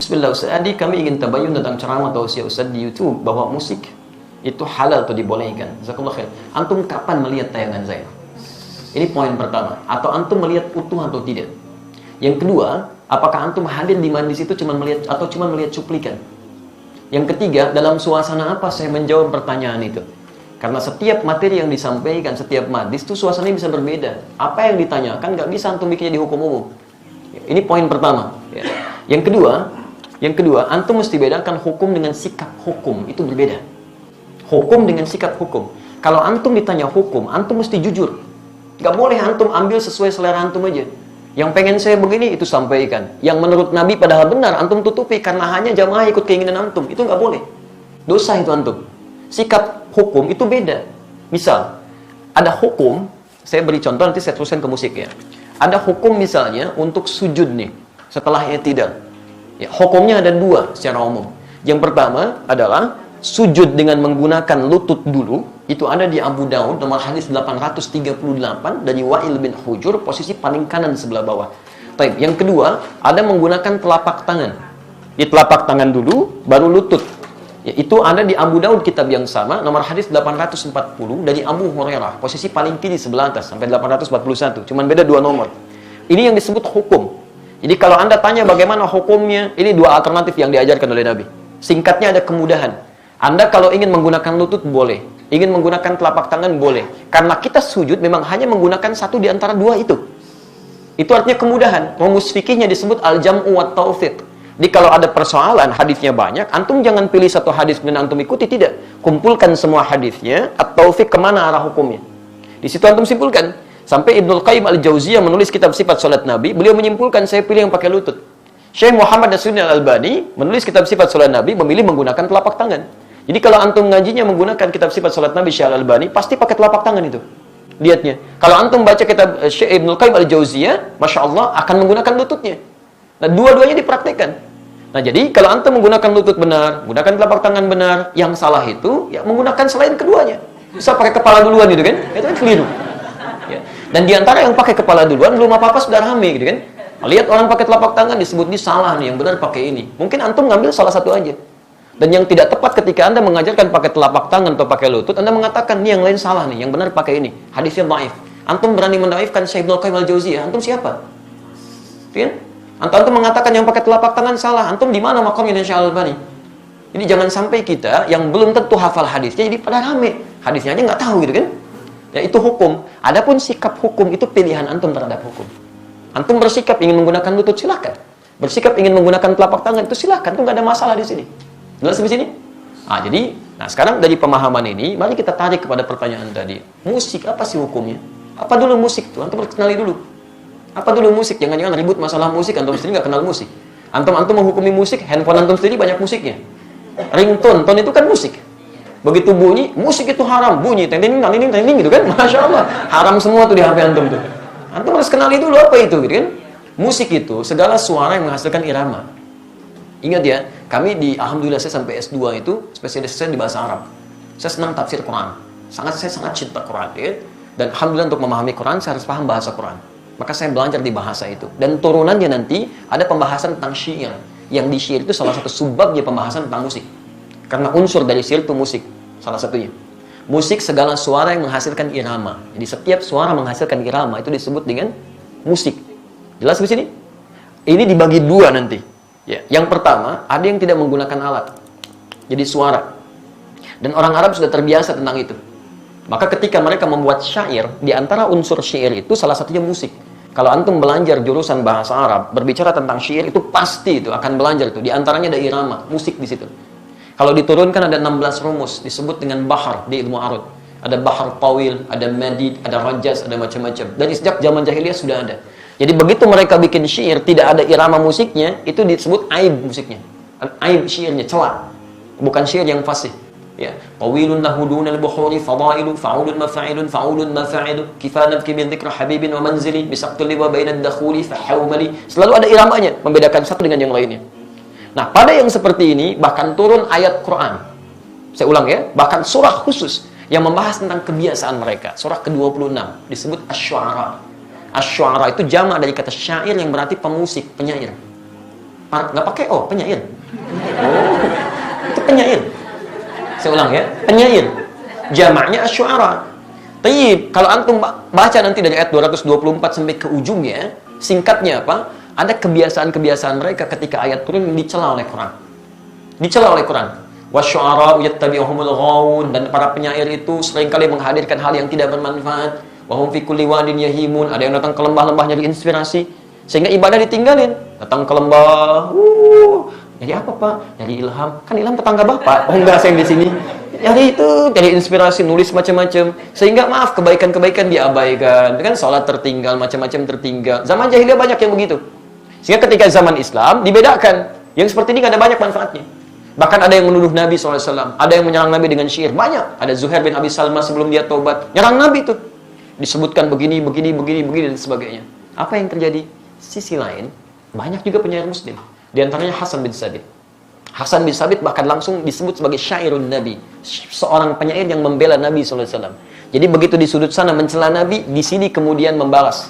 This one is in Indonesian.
Bismillah Ustaz, Adi kami ingin tabayun tentang ceramah tausiah Ustaz di YouTube bahwa musik itu halal atau dibolehkan. Jazakallah khair. Antum kapan melihat tayangan saya? Ini poin pertama. Atau antum melihat utuh atau tidak? Yang kedua, apakah antum hadir di majlis itu cuma melihat atau cuma melihat cuplikan? Yang ketiga, dalam suasana apa saya menjawab pertanyaan itu? Karena setiap materi yang disampaikan, setiap majlis itu suasananya bisa berbeda. Apa yang ditanyakan nggak bisa antum bikinnya di hukum umum. Ini poin pertama. Yang kedua, antum mesti bedakan hukum dengan sikap hukum. Itu berbeda. Hukum dengan sikap hukum. Kalau antum ditanya hukum, antum mesti jujur. Gak boleh antum ambil sesuai selera antum aja. Yang pengen saya begini, itu sampaikan. Yang menurut Nabi padahal benar, antum tutupi karena hanya jamaah ikut keinginan antum. Itu gak boleh. Dosa itu antum. Sikap hukum itu beda. Misal, ada hukum, saya beri contoh, nanti saya teruskan ke musik ya. Ada hukum misalnya untuk sujud nih, setelah i'tidal. Ya, hukumnya ada dua secara umum. Yang pertama adalah sujud dengan menggunakan lutut dulu. Itu ada di Abu Daud nomor hadis 838 dari Wa'il bin Hujur, posisi paling kanan sebelah bawah. Taib. Yang kedua, ada menggunakan telapak tangan. Di telapak tangan dulu, baru lutut. Ya, itu ada di Abu Daud kitab yang sama, nomor hadis 840 dari Abu Hurairah, posisi paling kiri sebelah atas sampai 841. Cuman beda dua nomor. Ini yang disebut hukum. Jadi kalau Anda tanya bagaimana hukumnya, ini dua alternatif yang diajarkan oleh Nabi. Singkatnya ada kemudahan. Anda kalau ingin menggunakan lutut boleh, ingin menggunakan telapak tangan boleh. Karena kita sujud memang hanya menggunakan satu di antara dua itu. Itu artinya kemudahan. Rumus fikihnya disebut al-jam'u wat taufiq. Jadi kalau ada persoalan, hadisnya banyak, antum jangan pilih satu hadis dan antum ikuti, tidak. Kumpulkan semua hadisnya, at-taufiq kemana arah hukumnya. Di situ antum simpulkan. Sampai Ibnul Qayyim al-Jauziyah menulis kitab sifat salat Nabi, beliau menyimpulkan saya pilih yang pakai lutut. Syekh Muhammad Nasiruddin Al-Albani menulis kitab sifat salat Nabi, memilih menggunakan telapak tangan. Jadi kalau antum ngajinya menggunakan kitab sifat salat Nabi Syekh Al-Albani, pasti pakai telapak tangan itu. Lihatnya. Kalau antum baca kitab Syekh Ibnul Qayyim al-Jauziyah, Masya Allah akan menggunakan lututnya. Nah, dua-duanya dipraktekkan. Nah, jadi kalau antum menggunakan lutut benar, menggunakan telapak tangan benar, yang salah itu ya menggunakan selain keduanya. Bisa pakai kepala duluan gitu kan? Itu kan keliru. Ya. Dan diantara yang pakai kepala duluan belum apa-apa sudah rame gitu kan? Lihat orang pakai telapak tangan disebut ini salah nih, yang benar pakai ini. Mungkin antum ngambil salah satu aja. Dan yang tidak tepat ketika Anda mengajarkan pakai telapak tangan atau pakai lutut, Anda mengatakan nih yang lain salah nih, yang benar pakai ini. Hadisnya dhaif. Antum berani mendaifkan Syekh Ibnul Qayyim al-Jauziyah, antum siapa? Kan? Antum mengatakan yang pakai telapak tangan salah, antum di mana makamnya Syekh Al-Albani? Jadi jangan sampai kita yang belum tentu hafal hadisnya jadi pada rame. Hadisnya aja nggak tahu gitu kan? Ya itu hukum. Adapun sikap hukum itu pilihan antum terhadap hukum. Antum bersikap ingin menggunakan lutut silakan. Bersikap ingin menggunakan telapak tangan itu silakan. Itu nggak ada masalah di sini. Jelas di sini? Nah sekarang dari pemahaman ini, mari kita tarik kepada pertanyaan tadi. Musik apa sih hukumnya? Apa dulu musik tuh? Antum harus kenali dulu. Apa dulu musik? Jangan-jangan ribut masalah musik. Antum sendiri nggak kenal musik. Antum menghukumi musik. Handphone antum sendiri banyak musiknya. Ringtone, tone itu kan musik. Begitu bunyi, musik itu haram. Bunyi, ting-ting, gitu kan? Masya Allah. Haram semua tuh di HP antum tuh. Antum harus kenali dulu apa itu, gitu kan? Musik itu segala suara yang menghasilkan irama. Ingat ya, kami alhamdulillah saya sampai S2 itu, spesialis saya di bahasa Arab. Saya senang tafsir Quran. Saya sangat cinta Quran. Ya? Dan alhamdulillah untuk memahami Quran, saya harus paham bahasa Quran. Maka saya belajar di bahasa itu. Dan turunannya nanti, ada pembahasan tentang syair. Yang di syair itu salah satu subbabnya pembahasan tentang musik. Karena unsur dari syair itu musik, salah satunya. Musik segala suara yang menghasilkan irama. Jadi setiap suara menghasilkan irama itu disebut dengan musik. Jelas di sini? Ini dibagi dua nanti. Ya. Yang pertama, ada yang tidak menggunakan alat. Jadi suara. Dan orang Arab sudah terbiasa tentang itu. Maka ketika mereka membuat syair, di antara unsur syair itu salah satunya musik. Kalau antum belajar jurusan bahasa Arab, berbicara tentang syair itu pasti itu akan belajar itu. Di antaranya ada irama, musik di situ. Kalau diturunkan ada 16 rumus, disebut dengan bahar di ilmu arud. Ada bahar tawil, ada madid, ada rajaz, ada macam-macam. Dari sejak zaman jahiliyah sudah ada. Jadi begitu mereka bikin syair, tidak ada irama musiknya, itu disebut aib musiknya. Aib syairnya, celah. Bukan syair yang fasih. Ya, tawilun lahu dunal bukhuri fadailu fa'ulun mafa'ilun fa'ulun mafa'ilu kifanat ki min dzikra habibin wa manzili bisaqtul liwa bainad dakhuli fahawmali. Selalu ada iramanya, membedakan satu dengan yang lainnya. Nah, pada yang seperti ini bahkan turun ayat Quran. Saya ulang ya, bahkan surah khusus yang membahas tentang kebiasaan mereka. Surah ke-26 disebut Asy-Syu'ara. Asy-Syu'ara itu jamak dari kata syair yang berarti pemusik, penyair. Nggak pakai O, penyair. Oh, itu penyair. Saya ulang ya, penyair. Jamaknya asy'ara. Tayyib, kalau antum baca nanti dari ayat 224 sampai ke ujungnya, singkatnya apa? Ada kebiasaan-kebiasaan mereka ketika ayat turun dicela oleh Quran. Dicela oleh Quran. Wasyu'ara'u yattabi'uhumul ghawun, dan para penyair itu seringkali menghadirkan hal yang tidak bermanfaat. Wa hum fi kulli wadin yahimun, ada yang datang ke lembah-lembah nyari inspirasi sehingga ibadah ditinggalin. Datang ke lembah, jadi apa Pak? Jadi ilham. Kan ilham tetangga Bapak. Oh enggak, saya yang di sini. Jadi itu, jadi inspirasi, nulis macam-macam. Sehingga maaf, kebaikan-kebaikan diabaikan. Kan sholat tertinggal, macam-macam tertinggal. Zaman jahiliyah banyak yang begitu. Sehingga ketika zaman Islam dibedakan. Yang seperti ini gak ada banyak manfaatnya. Bahkan ada yang menuduh Nabi SAW. Ada yang menyerang Nabi dengan syair. Banyak. Ada Zuhair bin Abi Salma sebelum dia tobat. Nyerang Nabi itu. Disebutkan begini, dan sebagainya. Apa yang terjadi? Sisi lain, banyak juga penyair muslim. Di antaranya Hasan bin Sabit. Hasan bin Sabit bahkan langsung disebut sebagai syairun Nabi. Seorang penyair yang membela Nabi SAW. Jadi begitu di sudut sana mencela Nabi, di sini kemudian membalas.